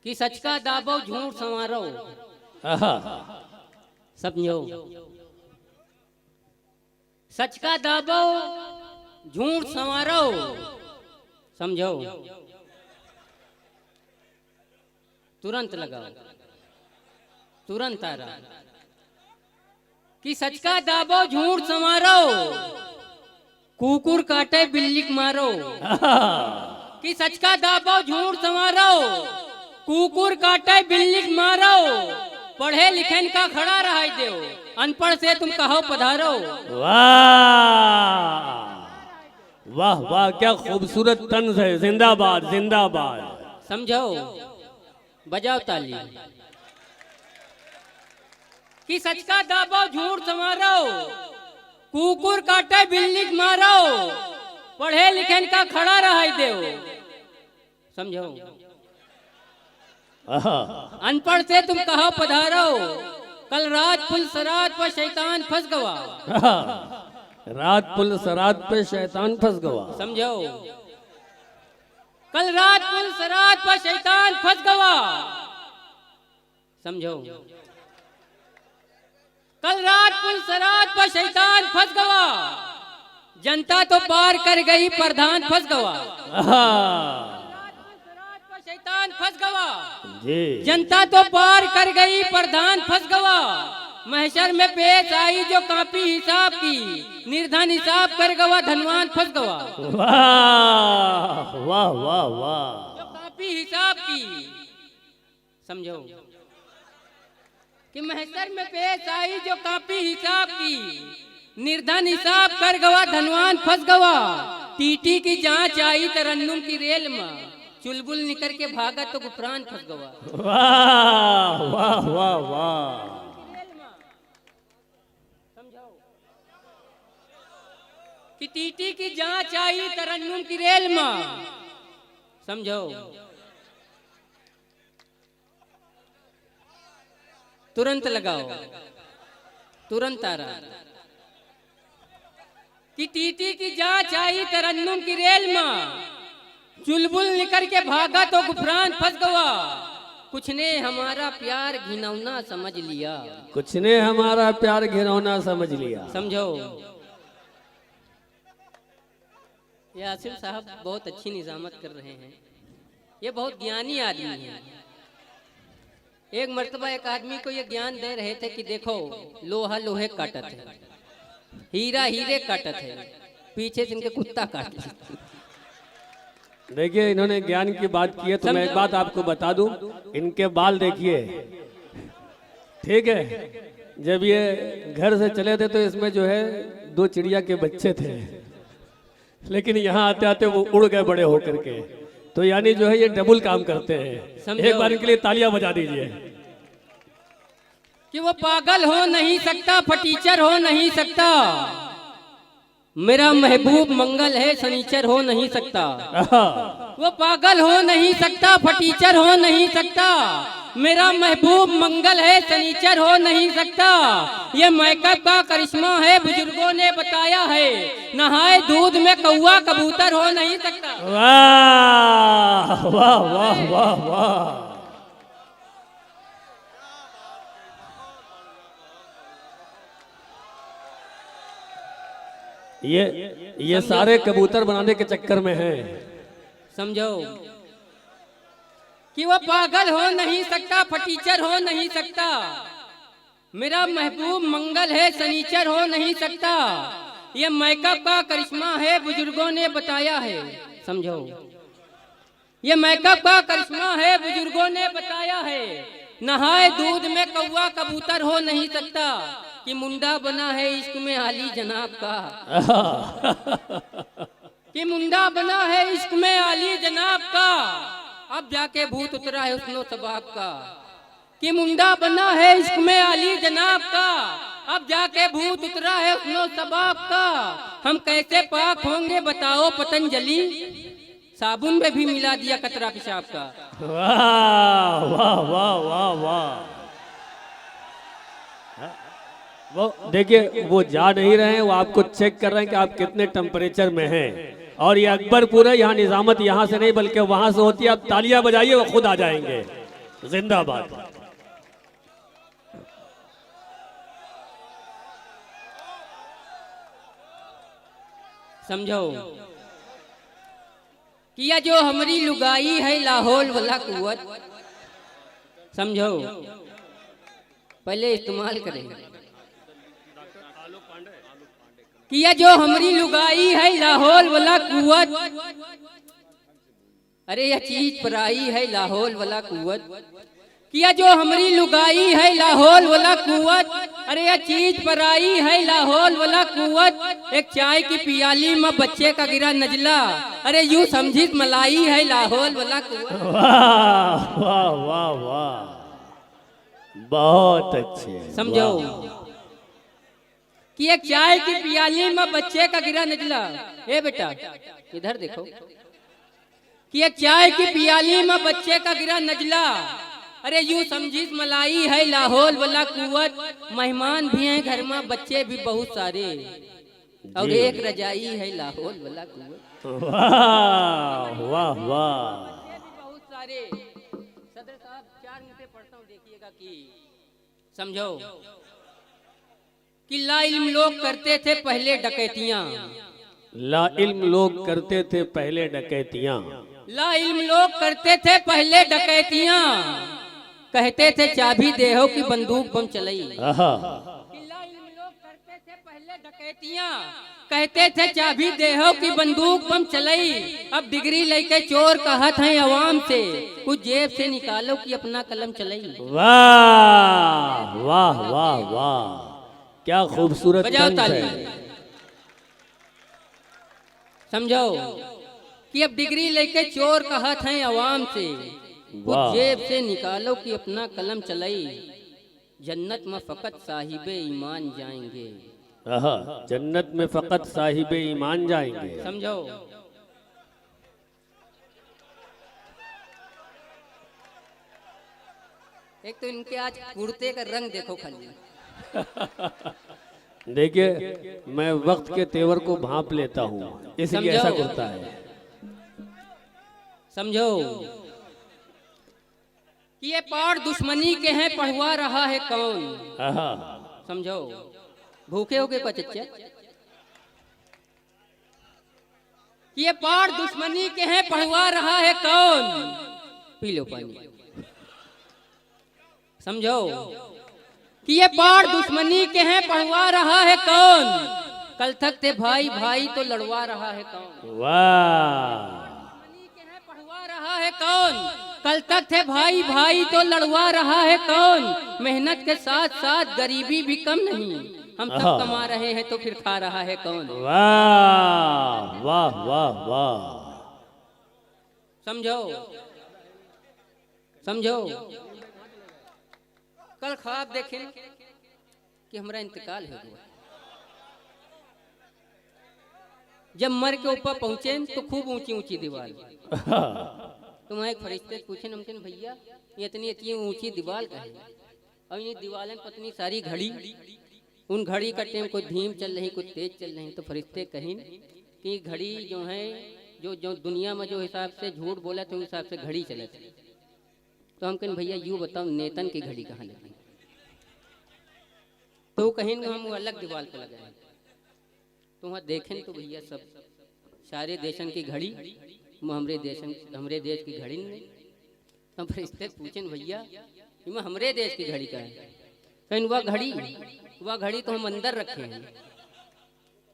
कि सच का दाबो झूठ संवारो। समझो, सच का दाबो झूठ संवारो। समझो, तुरंत लगाओ, तुरंत आ रहा कि सच का दाबो झूठ संवारो, कुकुर काटे बिल्ली मारो। कि सच का दाबो झूठ संवारो, कुकुर काटे बिल्ली मारो। पढ़े लिखे का खड़ा रहा दो, अनपढ़ से तुम कहो पधारो। वाह वाह वाह, क्या खूबसूरत तंज है। जिंदाबाद जिंदाबाद। समझो, बजाओ ताली। कि सच का दाबो झूठ संवारो, कुकुर काटे बिल्ली मारो। पढ़े लिखे का खड़ा रहा दो। समझो, अनपढ़ से तुम कहो पधारो। कल रात पुल सरात पर शैतान फंस गवा। रात पुल सरात पे शैतान फंस गवा। समझो, कल रात पुल सरात पर शैतान फंस गवा। समझो, कल रात पुल सरात पर शैतान फंस गवा। जनता तो पार कर गई, प्रधान फंस गवा। शैतान फंस गवा, जनता तो पार कर गई, प्रधान फंस गवा। महशर में पेश आई जो कापी हिसाब की, निर्धन हिसाब कर गवा, धनवान फंस गवा। वाह वाह वाह वाह, जो कापी हिसाब की। समझो, कि महशर में पेश आई जो कापी हिसाब की, निर्धन हिसाब कर गवा, धनवान फंस गवा। टीटी की जांच आई तरन्नुम की रेल में, चुलबुल निकल के भागा तो गुफरान फंस गवा। वाह वाह वाह वाह। समझो, कि टीटी की जांच आई तरन्नुम की रेल में। समझो, तुरंत लगाओ, तुरंत आ रहा कि टीटी की जांच आई तरन्नुम की रेल में, चुलबुल निकल के भागा तो गुफरान फंस गवा। कुछ ने हमारा प्यार घिनौना समझ लिया। कुछ ने हमारा प्यार घिनौना समझ लिया। समझो, ये आसिफ साहब बहुत अच्छी निजामत कर रहे हैं। ये बहुत ज्ञानी आदमी है। एक मर्तबा एक आदमी को ये ज्ञान दे रहे थे कि देखो, लोहा लोहे काटत है, हीरा हीरे काटत है, पीछे से इनके कुत्ता काट। देखिए, इन्होंने ज्ञान की बात की है तो मैं एक बात आपको बता दूं, इनके बाल देखिए, ठीक है। जब ये घर से चले थे तो इसमें जो है 2 चिड़िया के बच्चे थे, लेकिन यहाँ आते आते वो उड़ गए बड़े होकर के। तो यानी जो है ये डबल काम करते हैं। एक बार इनके लिए तालियां बजा दीजिए। कि वो पागल हो नहीं सकता, फटीचर हो नहीं सकता, मेरा महबूब मंगल है, शनीचर हो नहीं सकता। वो पागल हो नहीं सकता, फटीचर हो नहीं सकता, मेरा महबूब मंगल है, शनीचर हो नहीं सकता। ये मेकअप का करिश्मा है, बुजुर्गों ने बताया है, नहाए दूध में कौवा कबूतर हो नहीं सकता। वाह वाह वाह वाह वाह। ये सारे कबूतर बनाने के चक्कर में हैं। समझो, कि वो पागल हो नहीं सकता, फटीचर हो नहीं सकता, मेरा महबूब मंगल है, शनीचर हो नहीं सकता। ये मेकअप का करिश्मा है, बुजुर्गों ने बताया है। समझो, ये मेकअप का करिश्मा है, बुजुर्गों ने बताया है, नहाए दूध में कौवा कबूतर हो नहीं सकता। कि मुंडा बना है इश्क में आली जनाब का। कि मुंडा बना है इश्क में आली जनाब का, अब जाके भूत उतरा है उसनो सबाब का। कि मुंडा बना है इश्क में आली जनाब का, अब जाके भूत उतरा है उसनो सबाब का। हम कैसे पाक होंगे बताओ पतंजलि, साबुन में भी मिला दिया कतरा पेशाब का। वाह वाह वाह वाह वाह। वो देखिए, वो जा नहीं रहे हैं, वो आपको चेक कर रहे हैं कि आप कितने टेम्परेचर में हैं। और ये अकबरपुर है, यहाँ निजामत यहाँ से नहीं बल्कि वहाँ से होती है। आप तालियां बजाइए, वो खुद आ जाएंगे। जिंदाबाद। समझो कि यह जो हमारी लुगाई है लाहौल वाला कुवत, समझो पहले इस्तेमाल करेंगे कि यह जो हमारी लुगाई है लाहौल वाला कुवत, अरे यह चीज पराई है लाहौल वाला कुवत, कि यह जो हमारी लुगाई है लाहौल वाला कुवत, अरे यह चीज पराई है लाहौल वाला कुवत, एक चाय की पियाली में बच्चे का गिरा नजला, अरे यूं समझी मलाई है लाहौल वाला कुवत। वाह वाह वाह वाह, बहुत अच्छे। समझो कि एक चाय की पियाली में बच्चे का गिरा नजला, ए बेटा इधर देखो, कि एक चाय की पियाली में बच्चे का गिरा नजला, अरे यूं समझी मलाई है लाहौल वाला कुवत, मेहमान भी हैं घर में बच्चे भी बहुत सारे, और एक रजाई है लाहौल वाला कुवत। वाह वाह वाह, बहुत सारे। सदर साहब 4 मिनट पढ़ता हूँ, देखिएगा कि समझो कि ला इल्म लोग करते थे पहले डकैतियां, ला इल्म लोग करते थे पहले डकैतियां, ला इल्म लोग करते थे पहले डकैतियां, कहते थे चाबी देहो की बंदूक बम चलाई। आहा, ला इल्म लोग करते थे पहले डकैतियां, कहते थे चाबी देहो की बंदूक बम चलाई, अब डिग्री लेके चोर कहत हैं अवाम से, कुछ जेब से निकालो कि अपना कलम चलाई। वाह वाह वाह वाह, क्या खूबसूरत तंज है। समझो कि अब डिग्री लेके चोर कहत हैं अवाम से, कुछ वाह। जेब से निकालो कि अपना कलम चलाई, जन्नत में फकत साहिबे ईमान जाएंगे। आहा, जन्नत में फकत साहिबे ईमान जाएंगे। समझो एक तो इनके आज कुर्ते का रंग देखो खाली। देखिए मैं वक्त के तेवर को भांप लेता हूँ, इसलिए ऐसा समझो। करता है। समझो कि ये पार दुश्मनी के हैं पढ़वा रहा है कौन। आहा, समझो भूखे हो गए को चच्चा, ये पार दुश्मनी के हैं पढ़वा रहा है कौन, पी लो पानी। समझो कि ये पार दुश्मनी के हैं पढ़वा रहा है कौन, कल तक थे भाई भाई तो लड़वा रहा है कौन। वाह पढ़वा रहा है कौन, कल तक थे भाई भाई तो लड़वा रहा है कौन, मेहनत के साथ साथ गरीबी भी कम नहीं, हम सब आहा। कमा रहे हैं तो फिर खा रहा है कौन। वाह वाह वाह वाह, समझो समझो कल ख्वाब देखे कि हमारा इंतकाल हो गया, जब मर के ऊपर पहुंचे तो खूब ऊंची ऊंची दीवार, तो वहाँ एक फरिश्ते पूछे नमकिन भैया ये इतनी ऊंची दीवार का है, और ये दीवारें पतनी सारी घड़ी, उन घड़ी का टाइम कोई धीम चल रही कोई तेज चल रही, तो फरिश्ते कहीं कि घड़ी जो है जो जो दुनिया में जो हिसाब से झूठ बोला तो उस हिसाब से घड़ी चले थे, तो हम कहें भैया यूँ बताओ नेतन की घड़ी कहाँ लगी, तो कहीं हम अलग दीवार पर लगाए, तो वहाँ देखें तो भैया सब सारे देशन की घड़ी हमरे देश की घड़ी नहीं, तो फरिश्ते पूछें भैया ये हमरे देश की घड़ी का है, कहीं वह घड़ी तो हम अंदर रखे हैं,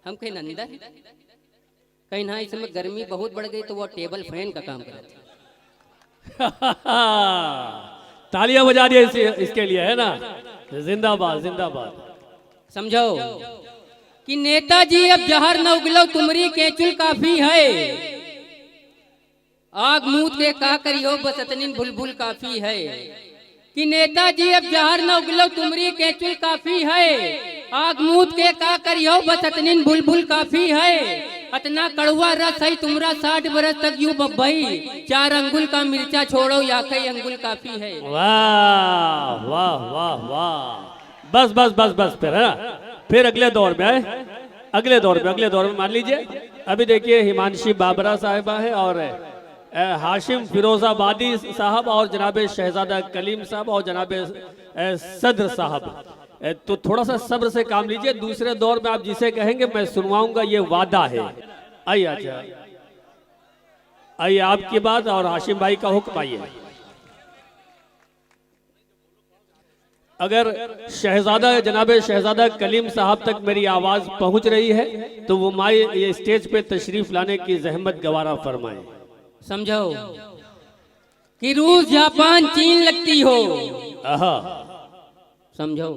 हम कहीं अंदर, कहीं ना इसमें गर्मी बहुत बढ़ गई तो वो टेबल फैन का काम करते। तालियां बजा दिए इसके लिए, है ना। जिंदाबाद जिंदाबाद। समझो कि नेताजी अब जहर न उगलो तुमरी केचुल काफी है, आग मूत के का करियो बस इतनी बुलबुल काफी है, कि नेताजी अब जहर न उगलो तुमरी केचुल काफी है, आग मूत के का करियो बस इतनी बुलबुल काफी है, अतना कड़वा रस है तुमरा 60 बरस तक यूं बब्बई, 4 अंगुल का मिर्चा छोड़ो या कई अंगुल काफी है। वाह वाह वाह वाह, बस बस बस बस, फिर है ना, फिर अगले दौर में आए, अगले दौर में मान लीजिए। अभी देखिए हिमांशी बाबरा साहिबा है और हाशिम फिरोजाबादी साहब और जनाब शहजादा कलीम साहब और जनाब सदर साहब। तो थोड़ा सा सब्र से काम लीजिए, दूसरे दौर में आप जिसे कहेंगे मैं सुनवाऊंगा, ये वादा है। आइए अच्छा, आइए आपकी बात और हाशिम भाई का हुक्म। आइए, अगर शहजादा जनाब शहजादा कलीम साहब तक मेरी आवाज पहुंच रही है तो वो माई ये स्टेज पे तशरीफ लाने की जहमत गवारा फरमाए। समझो कि रूस जापान चीन लगती हो। आहा, समझो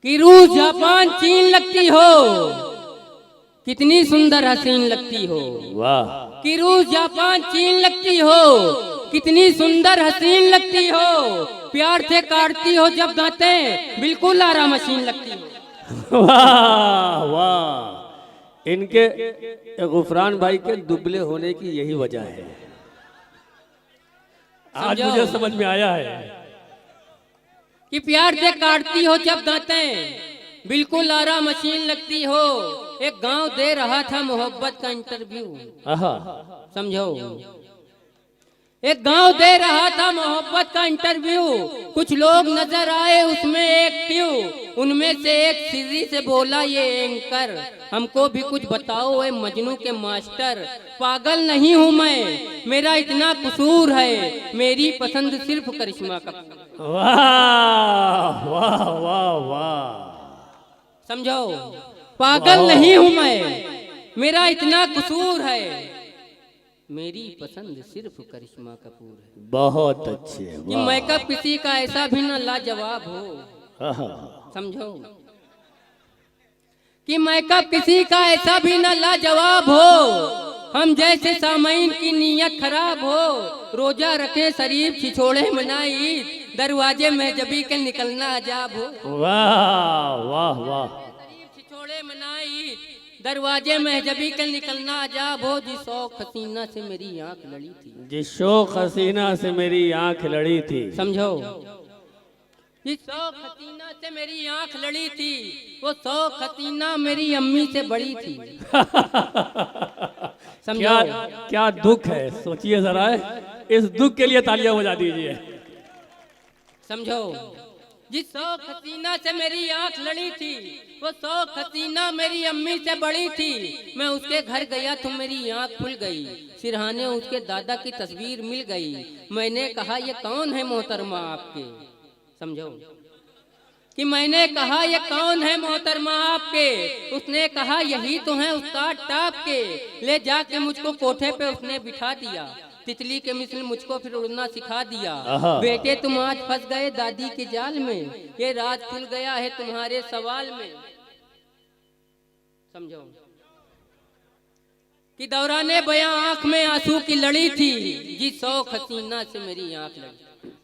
कि रूस जापान चीन लगती हो, कितनी सुंदर हसीन लगती हो। वाह। कि रूस जापान चीन लगती हो, कितनी सुंदर हसीन लगती हो। प्यार से काटती हो जब दांतें, बिल्कुल आरा मशीन लगती हो। वाह वाह, इनके गुफरान भाई के दुबले होने की यही वजह है। आज मुझे समझ में आया है कि प्यार से काटती हो जब दांतें, बिल्कुल आरा मशीन लगती हो। एक गांव दे रहा था मोहब्बत का इंटरव्यू। समझो, एक गांव दे रहा था मोहब्बत का इंटरव्यू। कुछ लोग नजर आए उसमें एक्टिव, उनमें से एक सीधी से बोला ये एंकर, हमको भी कुछ बताओ ए मजनू के मास्टर। पागल नहीं हूँ मैं, मेरा इतना कसूर है, मेरी पसंद सिर्फ करिश्मा कपूर। वाह वाह वाह वाह। समझो, पागल नहीं हूँ मैं, मेरा इतना कसूर है, मेरी पसंद सिर्फ करिश्मा कपूर है। बहुत अच्छे। कि मेकअप किसी का ऐसा भी न लाजवाब हो। समझो कि मेकअप किसी का ऐसा भी न लाजवाब हो। हम जैसे सामईन की नीयत खराब हो, रोजा रखे शरीफ छिछोड़े मनाई ईद, दरवाजे में जबी के निकलना अजाब हो। वाह वाह वाह। शरीफ छिछोड़े मनाई ईद, दरवाजे में जबी के निकलना अजाब हो। जिस शौक हसीना से मेरी आंख लड़ी थी, जिस शौक हसीना से मेरी आंख लड़ी थी। समझो, जिस शौक हसीना से मेरी आंख लड़ी थी, वो शौक हसीना मेरी अम्मी से बड़ी थी। समझो, क्या दुख है, सोचिए जरा, इस दुख के लिए तालियां बजा दीजिए। समझो, जिस शौक हसीना से मेरी आंख लड़ी थी, वो शौक हसीना मेरी अम्मी से बड़ी थी। मैं उसके घर गया तो मेरी आंख खुल गई, सिरहाने उसके दादा की तस्वीर मिल गई। मैंने कहा ये कौन है मोहतरमा आपके। समझो कि मैंने कहा ये कौन है मोहतरमा आपके। उसने कहा यही तो है उस्ताद टाप के। ले जाके मुझको कोठे पे उसने बिठा दिया, तितली के मिसल मुझको फिर उड़ना सिखा दिया। बेटे तुम आज फंस गए दादी के जाल में, ये राज खुल गया है तुम्हारे सवाल में। समझो कि दौराने बयां आंख में आंसू की लड़ी थी, जिस शौक हसीना से मेरी आंख लड़ी।